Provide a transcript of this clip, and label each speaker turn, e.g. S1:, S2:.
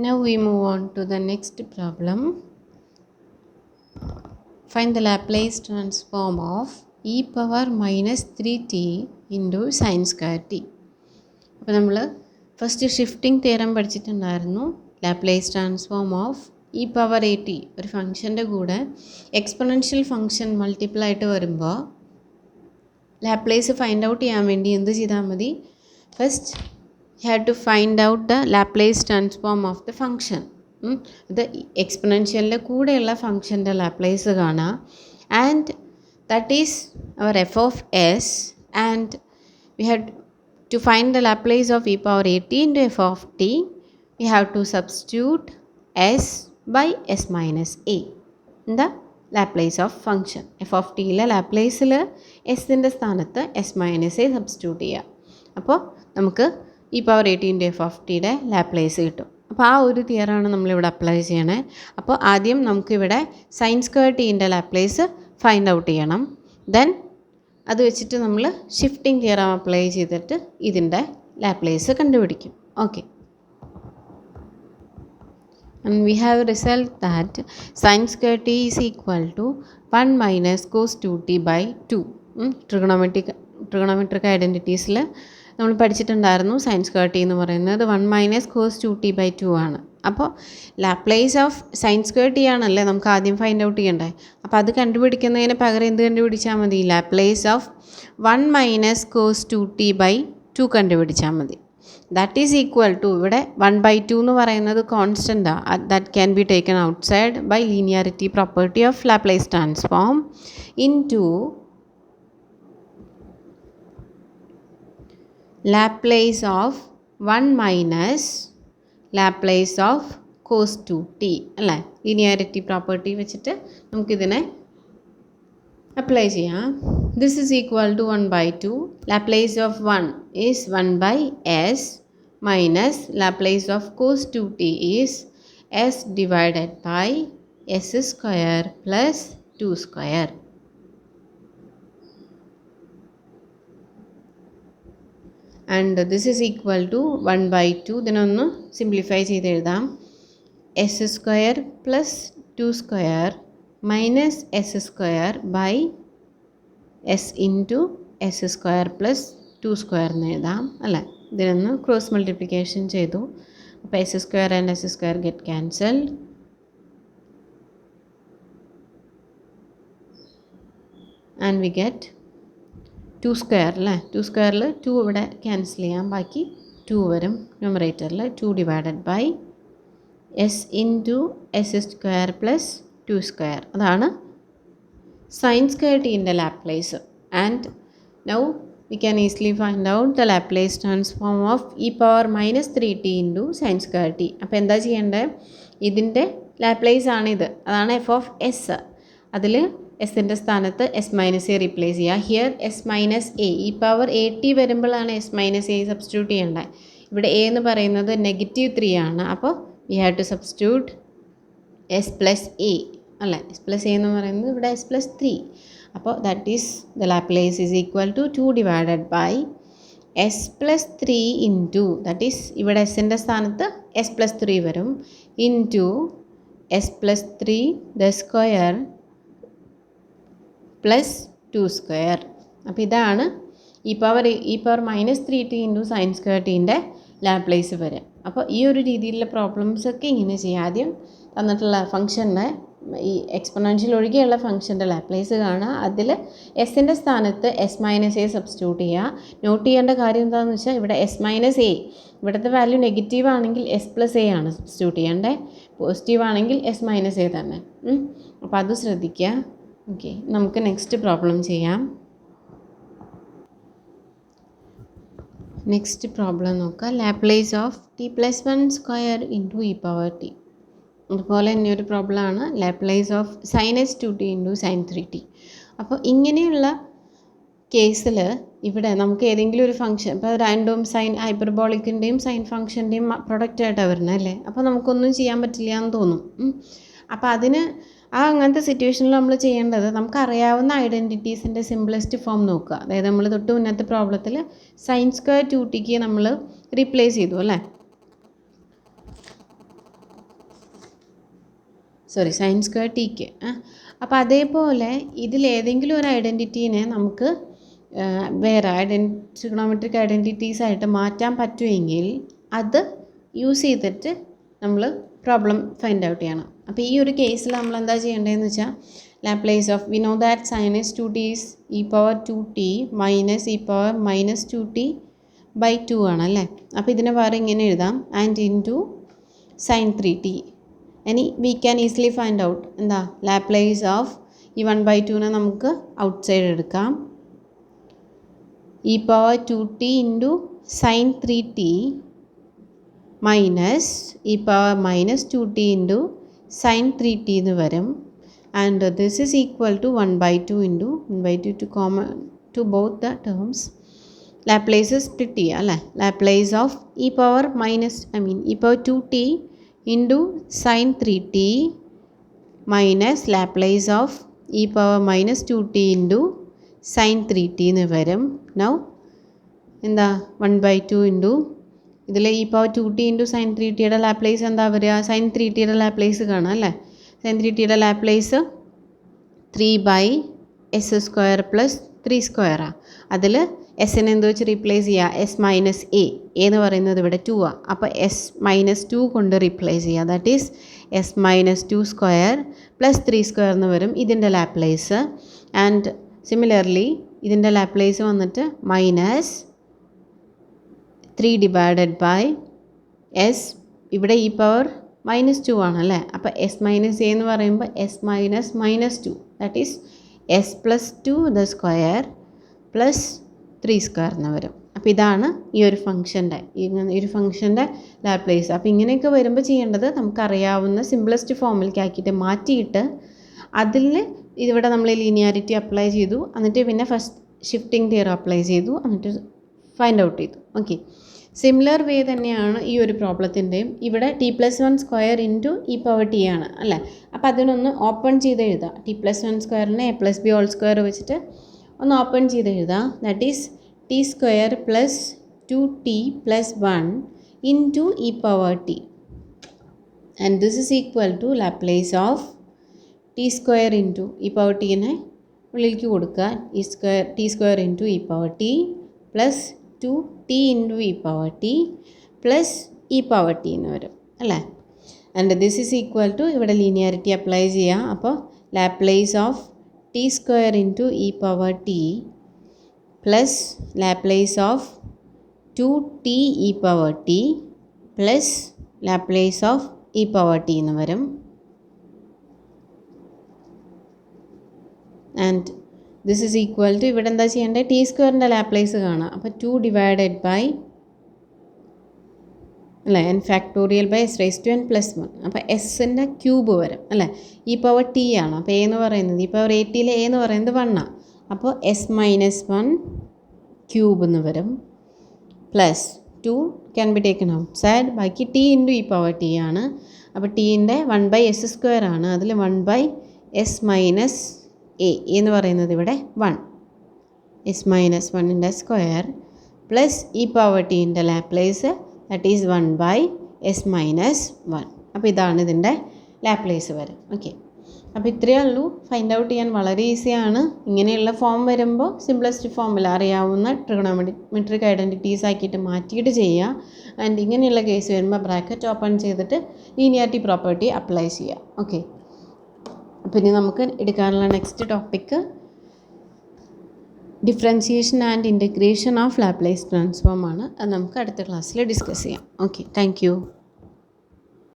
S1: Now we move on to the next problem. Find the Laplace transform of e power minus 3t into sin square t. അപ്പോൾ നമ്മൾ first shifting theorem പഠിച്ചിട്ടുണ്ടായിരുന്നു. Laplace transform of e power A t ഒരു ഫംഗ്ഷൻ്റെ കൂടെ exponential function multiple ആയിട്ട് വരുമ്പോൾ Laplace find out ചെയ്യാൻ വേണ്ടി എന്ത് ചെയ്താൽ മതി? First you have to find out the Laplace transform of the function. ഇത് എക്സ്പൊണൻഷ്യലിൻ്റെ കൂടെയുള്ള ഫംഗ്ഷൻ്റെ ലാപ്ലേസ് കാണാം. And that is our F of S and we have to find the Laplace of e power a t into f of t, we have to substitute s by s minus a in the Laplace of function. f of t ലെ ലാപ്ലേസിൽ എസിൻ്റെ സ്ഥാനത്ത് s minus a substitute ചെയ്യുക. അപ്പോൾ നമുക്ക് e power a t into f of tയുടെ Laplace കിട്ടും. അപ്പോൾ ആ ഒരു തിയറാണ് നമ്മളിവിടെ അപ്ലൈ ചെയ്യണേ. അപ്പോൾ ആദ്യം നമുക്കിവിടെ സൈൻ സ്ക്വയർ ടീൻ്റെ ലാപ്ലേസ് ഫൈൻഡ് ഔട്ട് ചെയ്യണം. ദെൻ അത് വെച്ചിട്ട് നമ്മൾ ഷിഫ്റ്റിംഗ് തിയറം അപ്ലൈ ചെയ്തിട്ട് ഇതിൻ്റെ ലാപ്ലേസ് കണ്ടുപിടിക്കും. Okay, and we have a result that sin square t is equal to 1 minus cos 2t by 2. Trigonometric ഐഡൻറ്റിറ്റീസിൽ നമ്മൾ പഠിച്ചിട്ടുണ്ടായിരുന്നു സൈൻ സ്ക്വയർ ടി എന്ന് പറയുന്നത് 1 മൈനസ് കോസ് 2t by 2 ആണ്. അപ്പോൾ Laplace of sign square T ആണല്ലേ നമുക്ക് ആദ്യം find out ചെയ്യണ്ടേ. അപ്പോൾ അത് കണ്ടുപിടിക്കുന്നതിന് പകരം എന്ത് കണ്ടുപിടിച്ചാൽ മതി? Laplace of 1 minus cos 2t by 2 കണ്ടുപിടിച്ചാൽ മതി. ദാറ്റ് ഈസ് ഈക്വൽ ടു ഇവിടെ 1/2 എന്ന് പറയുന്നത് കോൺസ്റ്റൻ്റാണ്. That can be taken outside by linearity property of Laplace transform into Laplace of 1 minus Laplace of cos 2t അല്ലേ. ലീനിയാരിറ്റി പ്രോപ്പർട്ടി വെച്ചിട്ട് നമുക്കിതിനെ apply ചെയ്യാം. This is equal to 1/2. Laplace of 1 is 1/s minus Laplace of cos 2t is s divided by s square plus 2 square. And this is equal to 1/2. ഇതിനൊന്ന് simplify ചെയ്ത് എഴുതാം. S square plus 2 square minus S square by S into S square plus 2 square എന്ന് എഴുതാം അല്ലേ. ഇതിനൊന്ന് cross multiplication ചെയ്തു. അപ്പോൾ S square and S square get cancelled. And we get 2 square അല്ലേ. 2 സ്ക്വയറിൽ 2 ഇവിടെ ക്യാൻസൽ ചെയ്യാം, ബാക്കി 2 വരും ന്യൂമറേറ്ററിൽ. 2 divided by S into S square plus 2 square. അതാണ് സൈൻ സ്ക്വയർ ടീൻ്റെ Laplace. And now we can easily find out the Laplace transform of e power minus 3t into sine square t. അപ്പോൾ എന്താ ചെയ്യേണ്ടത്? ഇതിൻ്റെ ലാപ്ലേസ് ആണിത്, അതാണ് F of S. അതിൽ എസിൻ്റെ സ്ഥാനത്ത് എസ് മൈനസ് എ റീപ്ലേസ് ചെയ്യുക. Here S minus A, E power A T വരുമ്പോഴാണ് എസ് മൈനസ് എ സബ്സ്റ്റിറ്റ്യൂട്ട് ചെയ്യേണ്ടത്. ഇവിടെ എ എന്ന് പറയുന്നത് -3 ആണ്. അപ്പോൾ we have to substitute S plus A അല്ലേ. എസ് പ്ലസ് എ എന്ന് പറയുന്നത് ഇവിടെ എസ് പ്ലസ് 3. അപ്പോൾ that is the Laplace is equal to 2 divided by S plus 3 into, that is ഇവിടെ എസിൻ്റെ സ്ഥാനത്ത് എസ് പ്ലസ് 3 വരും, into s plus 3 the square plus 2 square. അപ്പോൾ ഇതാണ് e power minus 3t into sine square ടീൻ്റെ Laplace വരെ. അപ്പോൾ ഈ ഒരു രീതിയിലുള്ള പ്രോബ്ലംസൊക്കെ ഇങ്ങനെ ചെയ്യുക. ആദ്യം തന്നിട്ടുള്ള ഫംഗ്ഷൻ്റെ ഈ എക്സ്പൊണൻഷ്യൽ ഒഴികെയുള്ള ഫംഗ്ഷൻ്റെ ലാപ്ലേസ് കാണുക. അതിൽ എസിൻ്റെ സ്ഥാനത്ത് എസ് മൈനസ് എ സബ്സ്റ്റിറ്റ്യൂട്ട് ചെയ്യുക. നോട്ട് ചെയ്യേണ്ട കാര്യം എന്താണെന്ന് വെച്ചാൽ ഇവിടെ എസ് മൈനസ് എ, ഇവിടുത്തെ വാല്യൂ നെഗറ്റീവ് ആണെങ്കിൽ എസ് പ്ലസ് എ ആണ് സബ്സ്റ്റിറ്റ്യൂട്ട് ചെയ്യേണ്ടത്. പോസിറ്റീവ് ആണെങ്കിൽ എസ് മൈനസ് എ തന്നെ. അപ്പോൾ അത് ശ്രദ്ധിക്കുക. ഓക്കെ, നമുക്ക് നെക്സ്റ്റ് പ്രോബ്ലം ചെയ്യാം. നെക്സ്റ്റ് പ്രോബ്ലം നോക്കുക. Laplace of t plus 1 square into e power t. അതുപോലെ തന്നെ ഒരു പ്രോബ്ലമാണ് Laplace of sine s 2t into sine 3t. അപ്പോൾ ഇങ്ങനെയുള്ള കേസിൽ ഇവിടെ നമുക്ക് ഏതെങ്കിലും ഒരു ഫംഗ്ഷൻ, ഇപ്പോൾ രണ്ടും സൈൻ ഹൈപ്പർബോളിക്കിൻ്റെയും സൈൻ ഫംഗ്ഷൻ്റെയും പ്രൊഡക്റ്റായിട്ടാണ് വരുന്നത് അല്ലേ. അപ്പോൾ നമുക്കൊന്നും ചെയ്യാൻ പറ്റില്ല എന്ന് തോന്നും. അപ്പോൾ അതിന് അങ്ങനത്തെ സിറ്റുവേഷനിൽ നമ്മൾ ചെയ്യേണ്ടത് നമുക്കറിയാവുന്ന ഐഡൻറ്റിറ്റീസിൻ്റെ സിംപ്ലസ്റ്റ് ഫോം നോക്കുക. അതായത് നമ്മൾ തൊട്ട് മുന്നത്തെ പ്രോബ്ലത്തിൽ സൈൻ സ്ക്വയർ 2tക്ക് നമ്മൾ റീപ്ലേസ് ചെയ്തു അല്ലേ. Sine square tick. അപ്പോൾ അതേപോലെ ഇതിലേതെങ്കിലും ഒരു ഐഡൻറ്റിറ്റീനെ നമുക്ക് വേറെ ട്രിഗണോമെട്രിക് ഐഡൻറ്റിറ്റീസ് ആയിട്ട് മാറ്റാൻ പറ്റുമെങ്കിൽ അത് യൂസ് ചെയ്തിട്ട് നമ്മൾ പ്രോബ്ലം ഫൈൻഡ് ഔട്ട് ചെയ്യണം. അപ്പോൾ ഈ ഒരു കേസിൽ നമ്മൾ എന്താ ചെയ്യേണ്ടതെന്ന് വെച്ചാൽ Laplace of we know that sine is 2t is e power 2t minus e power minus 2t by 2 ആണല്ലേ. അപ്പോൾ ഇതിനെ വേറെ ഇങ്ങനെ എഴുതാം, ആൻഡ് ഇൻറ്റു സൈൻ 3t. ഇനി we can easily find out എന്താ ലാപ്ലേസ് ഓഫ് ഈ 1/2നെ നമുക്ക് ഔട്ട് സൈഡ് എടുക്കാം. e power 2t into sine 3t minus e power minus 2t into sine 3t എന്ന് വരും. And this is equal to 1/2 into 1/2 to common to both the terms. Laplace split ചെയ്യുക അല്ലേ. Laplace of e power minus e power 2t into sine 3t minus Laplace of e power minus 2t into sine 3t എന്ന് വരും. Now എന്താ 1/2 into ഇതിൽ e power 2t into sine 3tയുടെ Laplace എന്താ വരിക, sine 3tയുടെ ലാപ്ലേസ് കാണാം അല്ലേ. സൈൻ 3tയുടെ ലാപ്ലേസ് 3/s സ്ക്വയർ പ്ലസ് 3 സ്ക്വയറാണ്. അതിൽ എസ്സിനെ എന്ത് വെച്ച് റീപ്ലേസ് ചെയ്യുക, എസ് മൈനസ് എ എന്ന് പറയുന്നത് ഇവിടെ 2 ആണ്. അപ്പോൾ എസ് മൈനസ് 2 കൊണ്ട് റീപ്ലേസ് ചെയ്യുക. That is S minus 2 square plus 3 square എന്ന് വരും ഇതിൻ്റെ ലാപ്ലേസ്. ആൻഡ് സിമിലർലി ഇതിൻ്റെ ലാപ്ലേസ് വന്നിട്ട് മൈനസ് 3 ഡിവൈഡഡ് ബൈ എസ്, ഇവിടെ e പവർ മൈനസ് 2 ആണല്ലേ. അപ്പോൾ എസ് മൈനസ് എ എന്ന് പറയുമ്പോൾ S minus minus 2 that is S plus 2 the square plus 3 square എന്ന് വരും. അപ്പോൾ ഇതാണ് ഈ ഒരു ഫംഗ്ഷൻ്റെ ലാപ്ലേസ്. അപ്പോൾ ഇങ്ങനെയൊക്കെ വരുമ്പോൾ ചെയ്യേണ്ടത് നമുക്കറിയാവുന്ന സിംപ്ലസ്റ്റ് ഫോമിലേക്ക് ആക്കിയിട്ട് മാറ്റിയിട്ട് അതിൽ ഇവിടെ നമ്മൾ ലീനിയാരിറ്റി അപ്ലൈ ചെയ്തു, എന്നിട്ട് പിന്നെ ഫസ്റ്റ് ഷിഫ്റ്റിംഗ് തിയറം അപ്ലൈ ചെയ്തു, എന്നിട്ട് ഫൈൻഡ് ഔട്ട് ചെയ്തു. ഓക്കെ, സിമിലർ വേ തന്നെയാണ് ഈ ഒരു പ്രോബ്ലത്തിൻ്റെയും. ഇവിടെ t+1 square into e power t ആണ് അല്ലേ. അപ്പോൾ അതിനൊന്ന് ഓപ്പൺ ചെയ്ത് എഴുതാം. t+1 സ്ക്വയറിനെ a+b ഹോൾ സ്ക്വയർ വെച്ചിട്ട് ഒന്ന് ഓപ്പൺ ചെയ്ത് എഴുതാം. That is t square plus 2t plus 1 into e power t. And this is equal to Laplace of t square into e power tനെ ഉള്ളിലേക്ക് കൊടുക്കുക, t square into e power t plus 2t into e power t plus e power t എന്ന് വരും അല്ലേ. And this is equal to ഇവിടെ linearity apply ചെയ്യാം. അപ്പോൾ Laplace of t square into e power t plus Laplace of 2t e power t plus Laplace of e power t എന്ന് വരും. And this is equal to ഇവിടെ എന്താ ചെയ്യേണ്ടത്, T സ്ക്വയറിൻ്റെ Laplace കാണാം. അപ്പോൾ 2 ഡിവൈഡഡ് ബൈ അല്ലേ n factorial by S raise to n plus 1. അപ്പോൾ എസിൻ്റെ ക്യൂബ് വരും അല്ലേ. ഈ പവർ ടി ആണ്. അപ്പോൾ എ എന്ന് പറയുന്നത് ഈ പവർ 80 എ എന്ന് പറയുന്നത് 1 ആണ്. അപ്പോൾ എസ് മൈനസ് 1 ക്യൂബ് എന്ന് വരും plus 2 can be taken out side. ബാക്കി ടി ഇൻറ്റു ഈ പവർ ടി ആണ്. അപ്പോൾ ടീൻ്റെ 1/s സ്ക്വയർ ആണ്. അതിൽ 1/s മൈനസ് എ എന്ന് പറയുന്നത് ഇവിടെ 1, എസ് മൈനസ് 1ൻ്റെ സ്ക്വയർ പ്ലസ് ഈ പവർ ടീൻ്റെ Laplace that is 1/s minus 1. അപ്പോൾ ഇതാണ് ഇതിൻ്റെ ലാപ്ലേസ് വരും. ഓക്കെ, അപ്പോൾ ഇത്രയേ ഉള്ളൂ. ഫൈൻഡ് ഔട്ട് ചെയ്യാൻ വളരെ ഈസിയാണ്. ഇങ്ങനെയുള്ള ഫോം വരുമ്പോൾ സിംപ്ലസ്റ്റ് ഫോമിൽ അറിയാവുന്ന ട്രിഗണോമെട്രിക് ഐഡൻറ്റിറ്റീസ് ആക്കിയിട്ട് മാറ്റിയിട്ട് ചെയ്യുക. ആൻഡ് ഇങ്ങനെയുള്ള കേസ് വരുമ്പോൾ ബ്രാക്കറ്റ് ഓപ്പൺ ചെയ്തിട്ട് ലീനിയാരിറ്റി പ്രോപ്പർട്ടി അപ്ലൈ ചെയ്യുക. ഓക്കെ, അപ്പോൾ ഇനി നമുക്ക് എടുക്കാനുള്ള next topic differentiation and integration of Laplace transform ആണ്. അത് നമുക്ക് അടുത്ത ക്ലാസ്സിൽ ഡിസ്കസ് ചെയ്യാം. Okay, thank you.